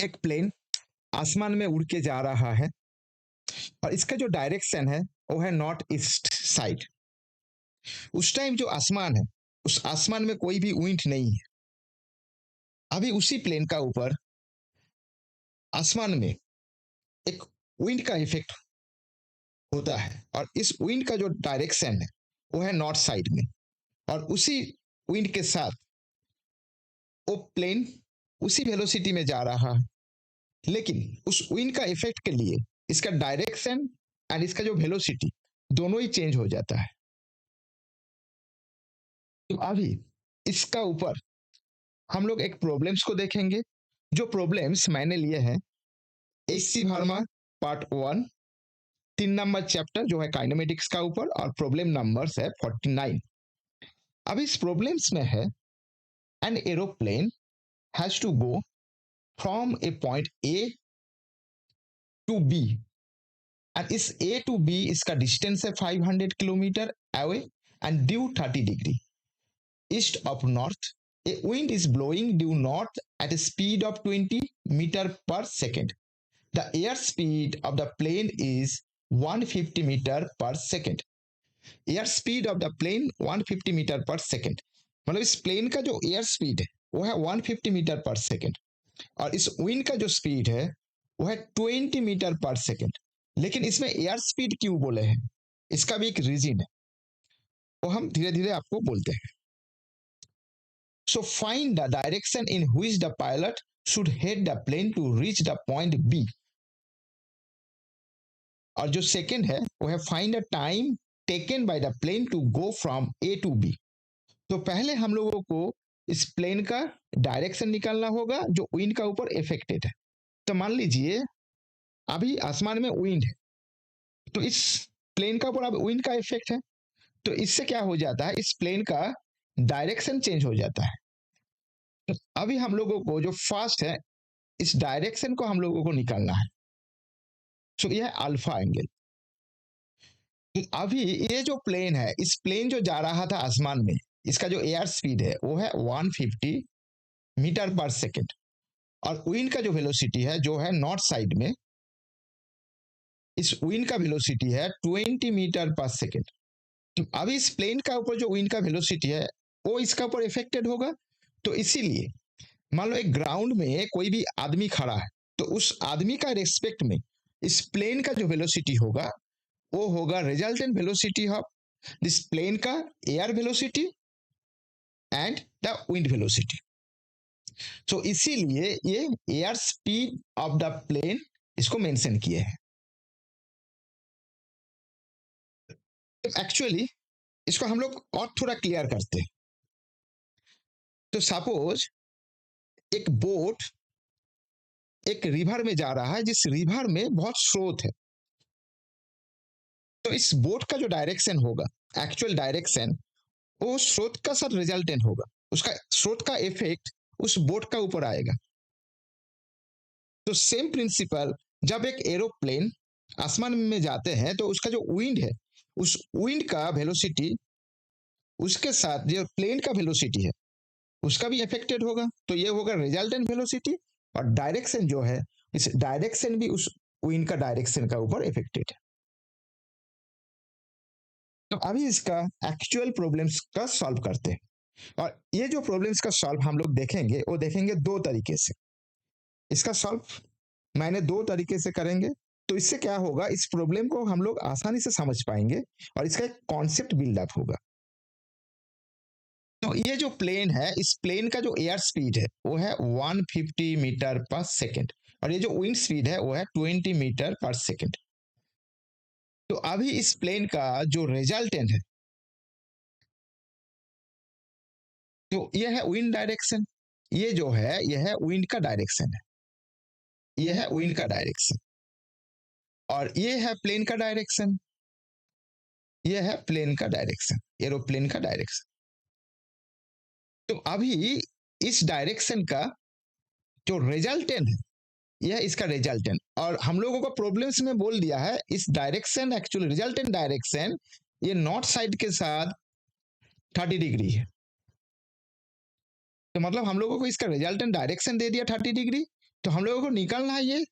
एक प्लेन आसमान में उड़ के जा रहा है और इसका जो डायरेक्शन है वो है नॉर्थ ईस्ट साइड। उस टाइम जो आसमान है उस आसमान में कोई भी विंड नहीं है। अभी उसी प्लेन का ऊपर आसमान में एक विंड का इफेक्ट होता है और इस विंड का जो डायरेक्शन है वो है नॉर्थ साइड में, और उसी विंड के साथ वो प्लेन उसी वेलोसिटी में जा रहा है। लेकिन उस विंड का इफेक्ट के लिए इसका डायरेक्शन एंड इसका जो वेलोसिटी दोनों ही चेंज हो जाता है। तो अभी इसका ऊपर हम लोग एक प्रॉब्लम्स को देखेंगे। जो प्रॉब्लम्स मैंने लिए हैं HC Verma part 1 3 number chapter जो है काइनेमेटिक्स का ऊपर, और प्रॉब्लम नंबर्स है 49। अब इस प्रॉब्लम्स में है an aeroplane has to go from A point A to B, and इस ए टू बी इसका डिस्टेंस है 500 kilometre away and due 30 degree east of north. A wind is blowing due north at a speed of 20 meter per second. The air speed of the plane is 150 meter per second. Air speed of the plane 150 meter per second. मतलब इस plane का जो air speed है वो है 150 metre per second, और इस wind का जो स्पीड है वो है 20 मीटर पर सेकेंड। लेकिन इसमें एयर स्पीड क्यों बोले हैं, इसका भी एक रीजन है, वो हम धीरे धीरे आपको बोलते हैं। So find the direction in which the pilot should head the plane to reach the point B. और जो सेकंड है वो है find the time taken by the plane to go from A to B. तो पहले हम लोगों को इस प्लेन का डायरेक्शन निकालना होगा जो विंड का ऊपर इफेक्टेड है। तो मान लीजिए अभी आसमान में विंड है, तो इस प्लेन का ऊपर अब विंड का इफेक्ट है, तो इससे क्या हो जाता है, इस प्लेन का डायरेक्शन चेंज हो जाता है। तो अभी हम लोगों को जो फर्स्ट है इस डायरेक्शन को हम लोगों को निकालना है। सो यह है अल्फा एंगल। तो अभी ये जो प्लेन है, इस प्लेन जो जा रहा था आसमान में, इसका जो एयर स्पीड है वो है 150 मीटर पर सेकेंड, और विंड का जो वेलोसिटी है जो है नॉर्थ साइड में, इस विंड का वेलोसिटी है 20 मीटर पर सेकेंड। तो अभी इस प्लेन का ऊपर जो विंड का वेलोसिटी है वो इसका ऊपर इफेक्टेड होगा। तो इसीलिए मान लो एक ग्राउंड में कोई भी आदमी खड़ा है, तो उस आदमी का रेस्पेक्ट में इस प्लेन का जो वेलोसिटी होगा वो होगा resultant velocity of this plane का air velocity and the wind velocity. तो इसीलिए ये air speed of the plane इसको मेंशन किए हैं। एक्चुअली इसको हम लोग और थोड़ा क्लियर करते हैं। तो सपोज एक बोट एक रिवर में जा रहा है, जिस रिवर में बहुत स्रोत है, तो इस बोट का जो डायरेक्शन होगा, एक्चुअल डायरेक्शन, वो स्रोत का साथ रिजल्टेंट होगा, उसका स्रोत का इफेक्ट उस बोट का ऊपर आएगा। तो सेम प्रिंसिपल, जब एक एरोप्लेन आसमान में जाते हैं तो उसका जो विंड है, उस विंड का वेलोसिटी उसके साथ जो प्लेन का वेलोसिटी है उसका भी अफेक्टेड होगा। तो ये होगा रिजल्टेंट वेलोसिटी, और डायरेक्शन जो है इस डायरेक्शन भी उस विंड का डायरेक्शन का ऊपर इफेक्टेड है। तो अभी इसका एक्चुअल प्रॉब्लम्स का सॉल्व करते हैं, और ये जो प्रॉब्लम्स का सॉल्व हम लोग देखेंगे वो देखेंगे दो तरीके से। इसका सॉल्व मैंने दो तरीके से करेंगे, तो इससे क्या होगा, इस प्रॉब्लम को हम लोग आसानी से समझ पाएंगे और इसका एक कॉन्सेप्ट बिल्डअप होगा। तो ये जो प्लेन है, इस प्लेन का जो एयर स्पीड है वो है 150 मीटर पर सेकेंड, और ये जो विंड स्पीड है वो है 20 मीटर पर सेकेंड। तो अभी इस प्लेन का जो रिजल्टेंट है, तो ये है विंड डायरेक्शन, ये जो है यह है विंड का डायरेक्शन है, ये है विंड का डायरेक्शन, और ये है प्लेन का डायरेक्शन, ये है प्लेन का डायरेक्शन, एरोप्लेन का डायरेक्शन। तो अभी इस डायरेक्शन का जो रिजल्टेंट है यह इसका रिजल्टेंट, और हम लोगों को प्रॉब्लम्स में बोल दिया है इस डायरेक्शन, एक्चुअली रिजल्टेंट डायरेक्शन ये नॉर्थ साइड के साथ 30 डिग्री है। तो मतलब हम लोगों को इसका रिजल्टेंट डायरेक्शन दे दिया 30 डिग्री, तो हम लोगों को निकालना है ये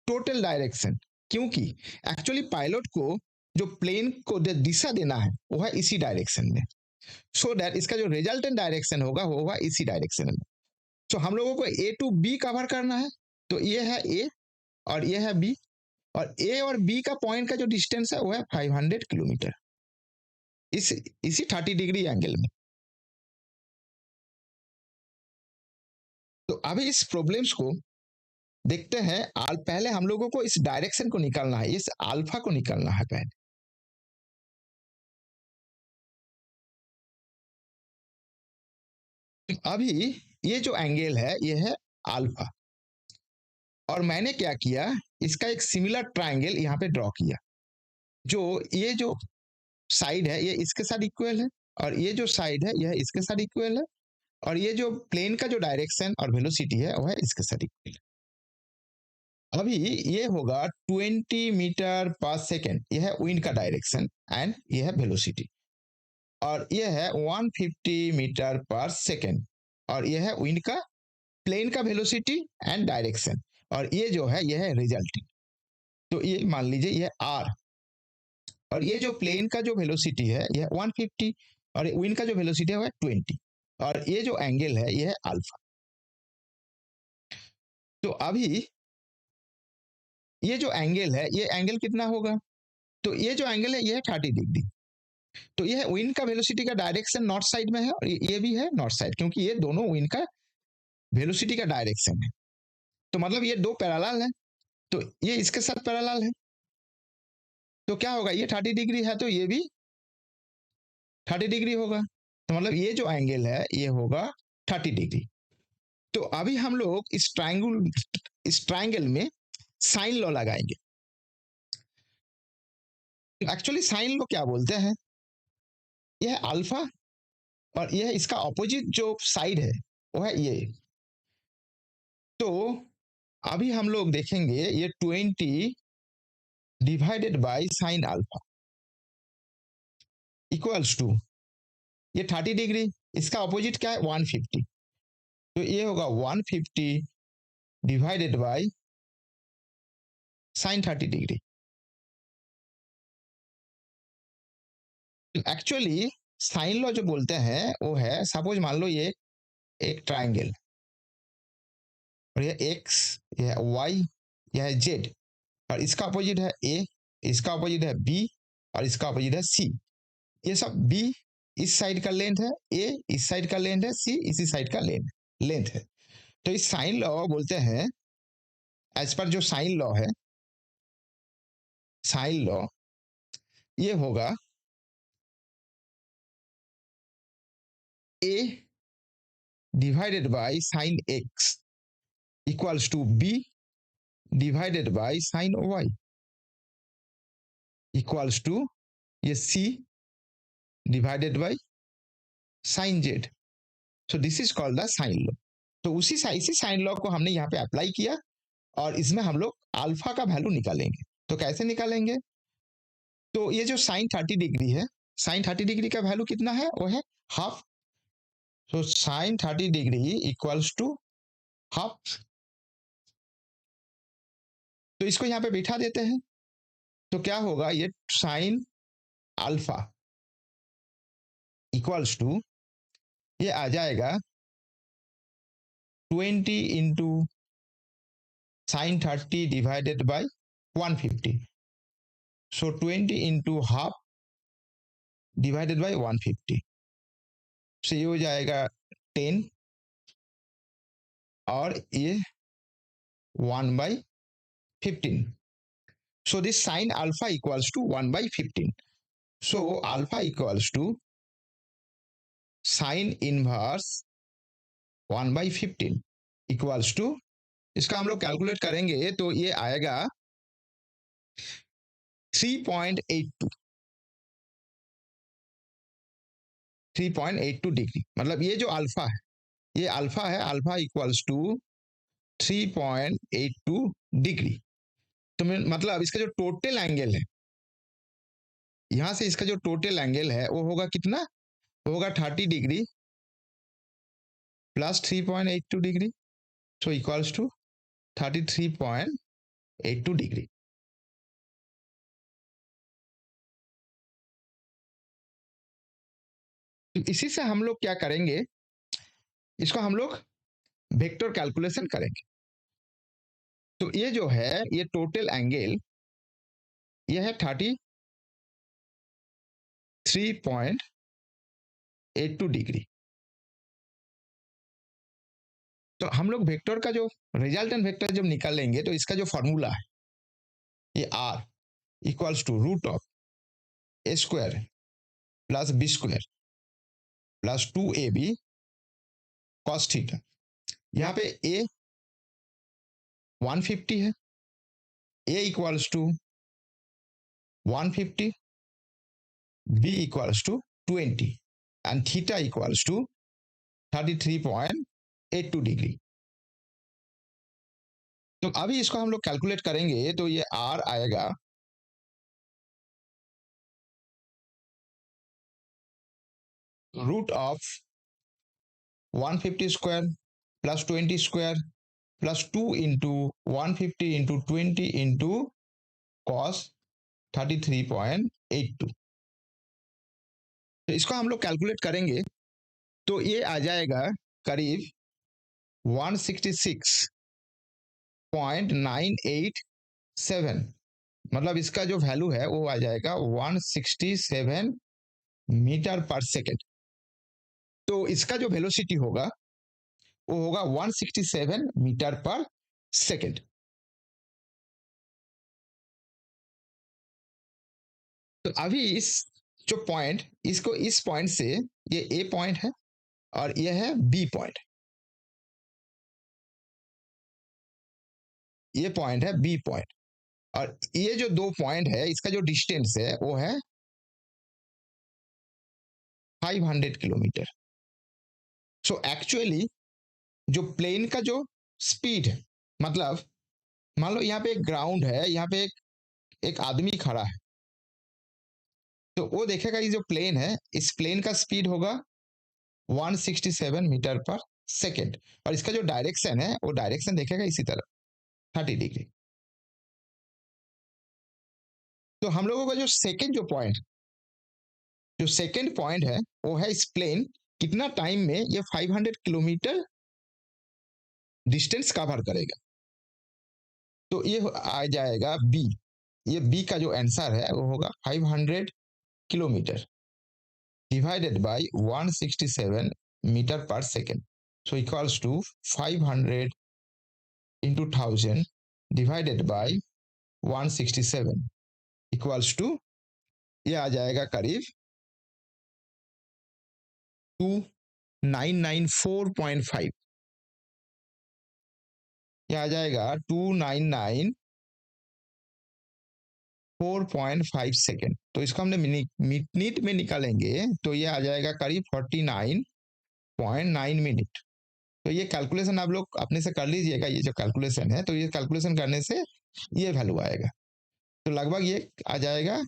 टोटल डायरेक्शन, क्योंकि एक्चुअली पायलट को जो प्लेन को दिशा देना है वो है इसी डायरेक्शन में, सो दैट इसका जो रिजल्टेंट डायरेक्शन होगा वो होगा इसी डायरेक्शन में। तो हम लोगों को ए टू बी कवर करना है, तो ये है ए और ये है बी, और ए और बी का पॉइंट का जो डिस्टेंस है वो है 500 किलोमीटर इसी 30 डिग्री एंगल में। तो अभी इस प्रॉब्लम्स को देखते हैं। पहले हम लोगों को इस डायरेक्शन को निकालना है, इस अल्फा को निकालना है पहले। अभी ये जो एंगल है ये है अल्फा, और मैंने क्या किया, इसका एक सिमिलर ट्रायंगल यहाँ पे ड्रॉ किया। जो ये जो साइड है ये इसके साथ इक्वल है, और ये जो साइड है यह इसके साथ इक्वल है, और ये जो प्लेन का जो डायरेक्शन और वेलोसिटी है वो है इसके साथ इक्वल है। अभी ये होगा 20 मीटर पर सेकेंड, यह है विंड का डायरेक्शन एंड यह है वेलोसिटी, और यह है 150 मीटर पर सेकेंड, और यह है विंड का प्लेन का वेलोसिटी एंड डायरेक्शन, और ये जो है यह है रिजल्टिंग। तो ये मान लीजिए यह आर, और ये जो प्लेन का जो वेलोसिटी है यह 150, और विंड का जो वेलोसिटी है वह 20, और ये जो एंगल है यह है अल्फा। तो अभी ये जो एंगल है ये एंगल कितना होगा, तो ये जो एंगल है ये है 30 डिग्री। तो ये है विंड का वेलोसिटी का डायरेक्शन नॉर्थ साइड में है, और ये भी है नॉर्थ साइड, क्योंकि ये दोनों विंड का वेलोसिटी का डायरेक्शन है। तो मतलब ये दो पैरेलल है, तो ये इसके साथ पैरेलल है, तो क्या होगा, ये 30 डिग्री है तो ये भी 30 डिग्री होगा, तो मतलब ये जो एंगल है ये होगा 30 डिग्री। तो अभी हम लोग इस ट्रायंगल में साइन लॉ लगाएंगे। एक्चुअली साइन लॉ क्या बोलते हैं, यह है अल्फा, और यह इसका ऑपोजिट जो साइड है वो है ये। तो अभी हम लोग देखेंगे ये 20 divided by sine alpha equals to ये 30 डिग्री, इसका ऑपोजिट क्या है 150, तो ये होगा 150 divided by sine 30 degree. Actually sine law जो बोलते हैं वो है, सपोज मान लो ये एक ट्राइंगल, और ये एक्स, यह वाई, यह है जेड, और इसका अपोजिट है ए, इसका अपोजिट है बी, और इसका अपोजिट है सी। ये सब बी इस साइड का लेंथ है, ए इस साइड का लेंथ है, सी इसी साइड का लेंथ है। तो इस साइन लॉ बोलते हैं, एज पर जो साइन लॉ है, साइन लॉ ये होगा A divided by sine X equals to B divided by sine Y equals to ये C divided by sine Z. So this is called the sine law. तो इसी साइन लॉ को हमने यहाँ पे अप्लाई किया, और इसमें हम लोग अल्फा का वैल्यू निकालेंगे। तो कैसे निकालेंगे, तो ये जो साइन 30 डिग्री है, साइन 30 डिग्री का वैल्यू कितना है, वो है हाफ। तो sine 30 degree equals to half. तो इसको यहाँ पे बिठा देते हैं, तो क्या होगा, ये साइन अल्फा इक्वल्स टू ये आ जाएगा 20 into sine 30 divided by 150, so 20 into half divided by 150, से ये हो जाएगा 10, और ये 1/15। So this sine alpha equals to 1/15. So alpha equals to sine inverse 1/15 equals to, इसका हम लोग कैलकुलेट करेंगे तो ये आएगा 3.82 डिग्री। मतलब ये जो अल्फा है, ये अल्फा है, अल्फा इक्वल्स टू 3.82 डिग्री। तो मतलब इसका जो टोटल एंगल है, यहां से इसका जो टोटल एंगल है वो होगा कितना, वो होगा 30 degree plus 3.82 degree, so equals to 33.82 degree. तो इसी से हम लोग क्या करेंगे, इसको हम लोग वेक्टर कैलकुलेशन करेंगे। तो ये जो है, ये टोटल एंगल ये है 33.82 डिग्री। तो हम लोग वेक्टर का जो रिजल्टेंट वेक्टर जब निकालेंगे तो इसका जो फॉर्मूला है, ये R equals to root of A square plus B square plus 2ab cos theta. यहाँ पे ए 150 है, A equals to 150, B equals to 20 and theta equals to 33.82 degree. तो अभी इसको हम लोग कैलकुलेट करेंगे तो ये आर आएगा root of 150 square plus 20 square plus 2 into 150 into 20 into cos 33.82। तो इसको हम लोग कैलकुलेट करेंगे तो ये आ जाएगा करीब 166.987, मतलब इसका जो वैल्यू है वो आ जाएगा 167 मीटर पर सेकेंड। तो इसका जो वेलोसिटी होगा वो होगा 167 मीटर पर सेकेंड। तो अभी इस जो पॉइंट, इसको इस पॉइंट से, ये ए पॉइंट है और ये है बी पॉइंट, ये पॉइंट है बी पॉइंट, और ये जो दो पॉइंट है इसका जो डिस्टेंस है वो है 500 किलोमीटर। सो एक्चुअली जो प्लेन का जो स्पीड है, मतलब मान लो यहाँ पे एक ग्राउंड है, यहाँ पे एक आदमी खड़ा है, तो वो देखेगा ये जो प्लेन है, इस प्लेन का स्पीड होगा 167 मीटर पर सेकेंड, और इसका जो डायरेक्शन है वो डायरेक्शन देखेगा इसी तरह 30 डिग्री। तो हम लोगों का जो सेकेंड पॉइंट है वो है इस प्लेन कितना टाइम में ये 500 किलोमीटर डिस्टेंस कवर करेगा। तो ये आ जाएगा बी, ये बी का जो आंसर है वो होगा 500 kilometre divided by 167 metre per second, so equals to 500 into 1000 divided by 167 equals to, ये आ जाएगा करीब 2994.5, ये आ जाएगा 2994.5 सेकेंड। तो इसको हमने मिनट में निकालेंगे तो ये आ जाएगा करीब 49.9 मिनट। तो ये कैलकुलेशन आप लोग अपने से कर लीजिएगा, ये जो कैलकुलेशन है, तो ये कैलकुलेशन करने से ये वैल्यू आएगा, तो लगभग ये आ जाएगा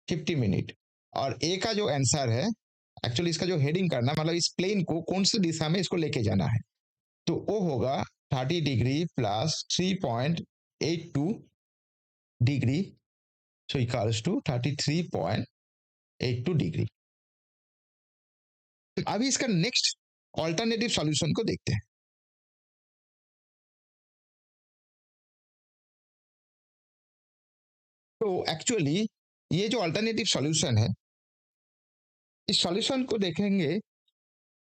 50 मिनट। और ए का जो आंसर है, एक्चुअली इसका जो हेडिंग करना, मतलब इस प्लेन को कौन सी दिशा में इसको लेके जाना है, तो वो होगा 30 degree plus 3.82 degree, so equals to 33.82 degree. तो अभी इसका नेक्स्ट ऑल्टरनेटिव सॉल्यूशन को देखते हैं। तो एक्चुअली ये जो अल्टरनेटिव सॉल्यूशन है, इस सॉल्यूशन को देखेंगे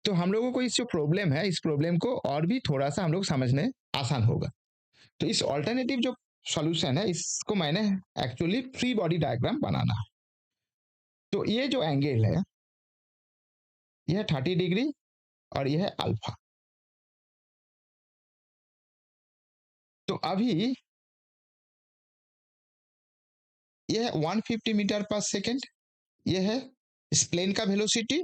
तो हम लोगों को इस जो प्रॉब्लम है, इस प्रॉब्लम को और भी थोड़ा सा हम लोग समझने आसान होगा। तो इस ऑल्टरनेटिव जो सॉल्यूशन है, इसको मैंने एक्चुअली फ्री बॉडी डायग्राम बनाना है। तो ये जो एंगल है यह है 30 डिग्री और यह है अल्फा। तो अभी यह है 150 मीटर पर सेकेंड, यह है इस प्लेन का velocity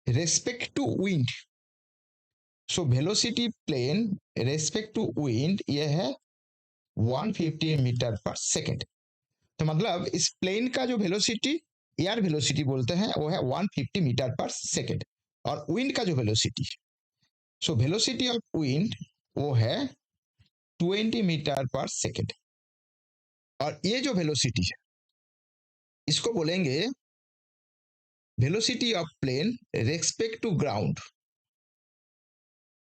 respect to wind. So velocity plane respect to wind यह है 150 मीटर पर सेकेंड। तो मतलब इस प्लेन का जो वेलोसिटी, एयर वेलोसिटी बोलते हैं, वो है 150 मीटर पर सेकेंड, और विंड का जो velocity, so velocity of wind वो है 20 मीटर पर सेकेंड। और ये जो वेलोसिटी है इसको बोलेंगे velocity of plane respect to ground.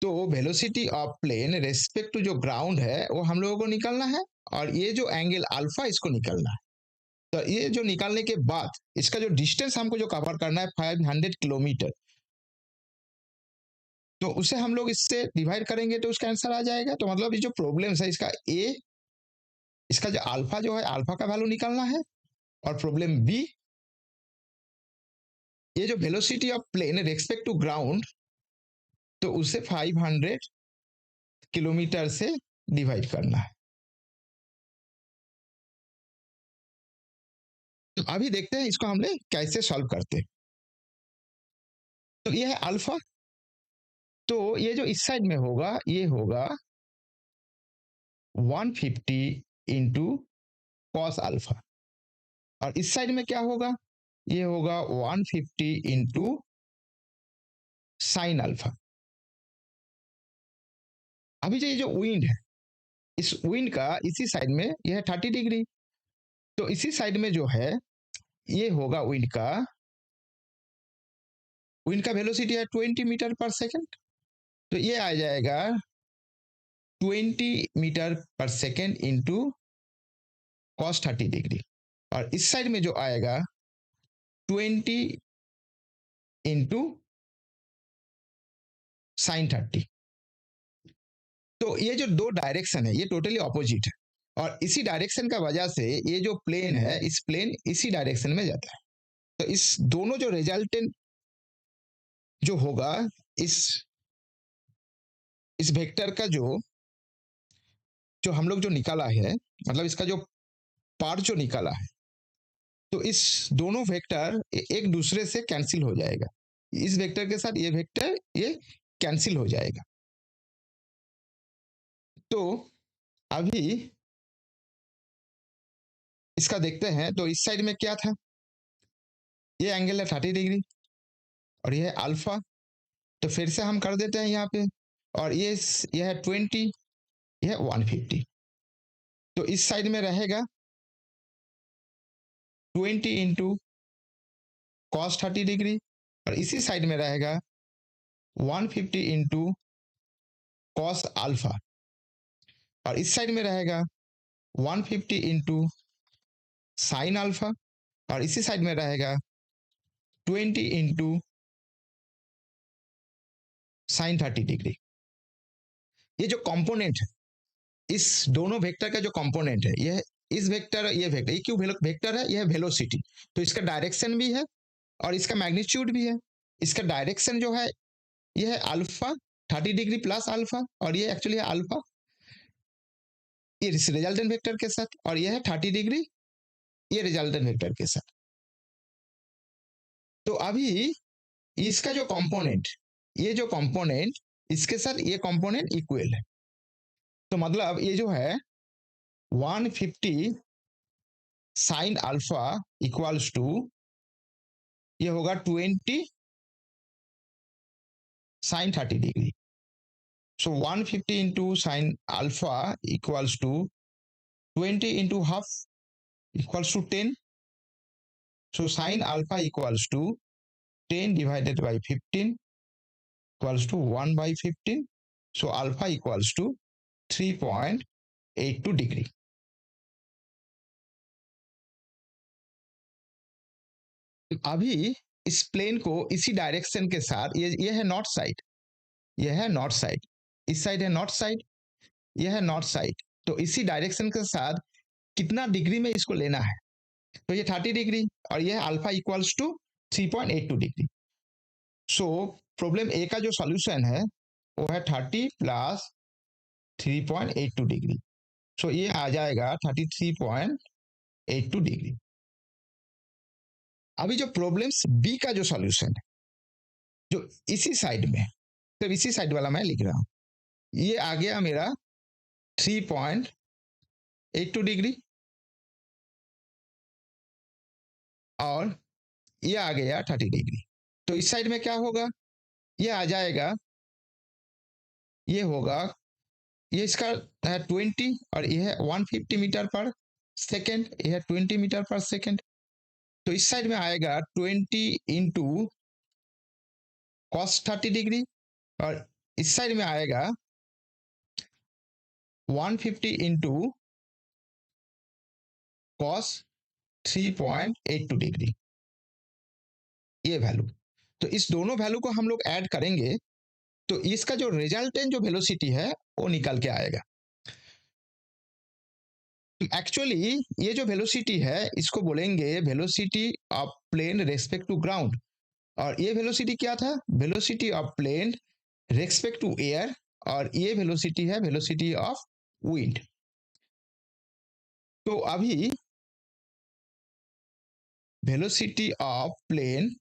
तो velocity of plane respect to जो ग्राउंड है वो हम लोगों को निकालना है, और ये जो एंगल अल्फा इसको निकालना है। तो ये जो निकालने के बाद इसका जो डिस्टेंस हमको जो कवर करना है 500 किलोमीटर, तो उसे हम लोग इससे डिवाइड करेंगे तो उसका आंसर आ जाएगा। तो मतलब ये जो प्रॉब्लम है इसका ए, इसका जो अल्फा जो है अल्फा का वैल्यू निकालना है, और प्रॉब्लम बी ये जो velocity of plane respect to ground, तो उसे 500 किलोमीटर से डिवाइड करना है। तो अभी देखते हैं इसको हमने कैसे सॉल्व करते हैं। तो ये है अल्फा, तो ये जो इस साइड में होगा ये होगा 150 इंटू कॉस अल्फा, और इस साइड में क्या होगा, ये होगा 150 इंटू साइन अल्फा। अभी जो ये जो विंड है इस विंड का इसी साइड में यह है 30 डिग्री, तो इसी साइड में जो है ये होगा विंड का वेलोसिटी है 20 मीटर पर सेकेंड, तो ये आ जाएगा 20 metre per second into cos 30 degree, और इस साइड में जो आएगा 20 इंटू साइन 30। तो ये जो दो डायरेक्शन है ये टोटली ऑपोजिट है, और इसी डायरेक्शन का वजह से ये जो प्लेन है इस प्लेन इसी डायरेक्शन में जाता है। तो इस दोनों जो रिजल्टेंट जो होगा इस इस वेक्टर का जो जो हम लोग जो निकाला है, मतलब इसका जो पार्ट जो निकाला है, तो इस दोनों वेक्टर एक दूसरे से कैंसिल हो जाएगा। इस वेक्टर के साथ ये वेक्टर ये कैंसिल हो जाएगा। तो अभी इसका देखते हैं, तो इस साइड में क्या था, ये एंगल है 30 डिग्री और ये है अल्फा, तो फिर से हम कर देते हैं यहाँ पे, और ये है 20, ये है 150, तो इस साइड में रहेगा 20 इंटू कॉस 30 डिग्री, और इसी साइड में रहेगा 150 इंटू कॉस अल्फा, और इस साइड में रहेगा 150 इंटू साइन अल्फा, और इसी साइड में रहेगा 20 इंटू साइन 30 डिग्री। ये जो कंपोनेंट है इस दोनों वेक्टर का जो कंपोनेंट है ये इस वेक्टर ये वेक्टर, ये क्यों वेक्टर है, ये है वेलोसिटी, तो इसका डायरेक्शन भी है और इसका मैग्नीट्यूड भी है। इसका डायरेक्शन जो है ये है अल्फा 30 डिग्री प्लस अल्फा, और ये एक्चुअली है अल्फा ये रिजल्टेंट वेक्टर के साथ, और ये है 30 डिग्री ये रिजल्टेंट वेक्टर के साथ। तो अभी इसका जो कंपोनेंट, ये जो कंपोनेंट इसके साथ ये कंपोनेंट इक्वल है, तो मतलब ये जो है 150 साइन अल्फा इक्वल्स टू ये होगा 20 sine 30 degree. So 150 into sine alpha equals to 20 into half equals to 10, so sine alpha equals to 10 divided by 15 equals to 1 by 15, so alpha equals to 3.82 degree. अभी इस plane को इसी direction के साथ ये है नॉर्थ साइड, ये है नॉर्थ साइड, इस साइड है नॉर्थ साइड, ये है नॉर्थ साइड, तो इसी डायरेक्शन के साथ कितना डिग्री में इसको लेना है, तो ये 30 डिग्री और ये है alpha equals to 3.82 degree. So problem A का जो सॉल्यूशन है वो है 30 प्लस 3.82 डिग्री, सो ये आ जाएगा 33.82 डिग्री। अभी जो प्रॉब्लम्स बी का जो सॉल्यूशन है जो इसी साइड में, तो इसी साइड वाला मैं लिख रहा हूं, ये आ गया मेरा 3.82 डिग्री, और ये आ गया 30 डिग्री, तो इस साइड में क्या होगा, ये आ जाएगा, ये होगा ये इसका है 20 और ये है 150 मीटर पर सेकेंड, ये है 20 मीटर पर सेकेंड। तो इस साइड में आएगा 20 इंटू कॉस 30 डिग्री और इस साइड में आएगा 150 इंटू कॉस 3.82 डिग्री, ये वैल्यू। तो इस दोनों वैल्यू को हम लोग ऐड करेंगे तो इसका जो रिजल्टेंट जो वेलोसिटी है वो निकल के आएगा। एक्चुअली ये जो वेलोसिटी है इसको बोलेंगे velocity of plane respect to ground, और ये वेलोसिटी क्या था, velocity of plane respect to air, और ये वेलोसिटी है वेलोसिटी ऑफ विंड। तो अभी velocity of plane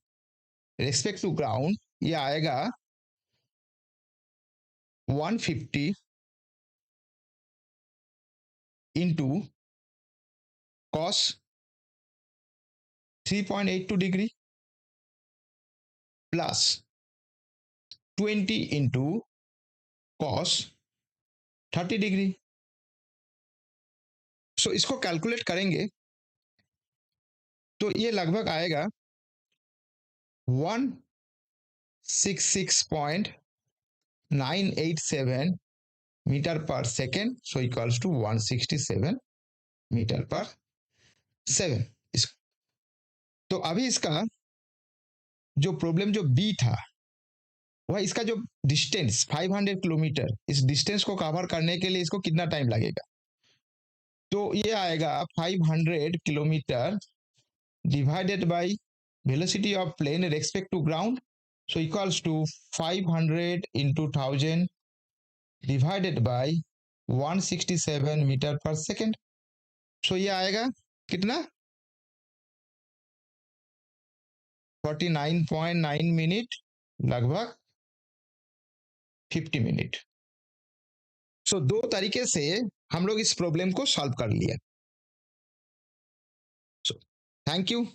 respect to ground ये आएगा 150 into cos 3.82 degree plus 20 into cos 30 degree. So इसको कैलकुलेट करेंगे तो ये लगभग आएगा 166.987 metre per second, so equals to 167 metre per seven. तो अभी इसका जो प्रॉब्लम जो बी था वह इसका जो डिस्टेंस 500 किलोमीटर, इस डिस्टेंस को कवर करने के लिए इसको कितना टाइम लगेगा, तो ये आएगा 500 kilometre divided by velocity of plane respect to ground, so equals to 500 into 1000 divided by 167 metre per second. So ये आएगा कितना 49.9 मिनट, लगभग 50 मिनट। सो दो तरीके से हम लोग इस प्रॉब्लम को सॉल्व कर लिया। So thank you.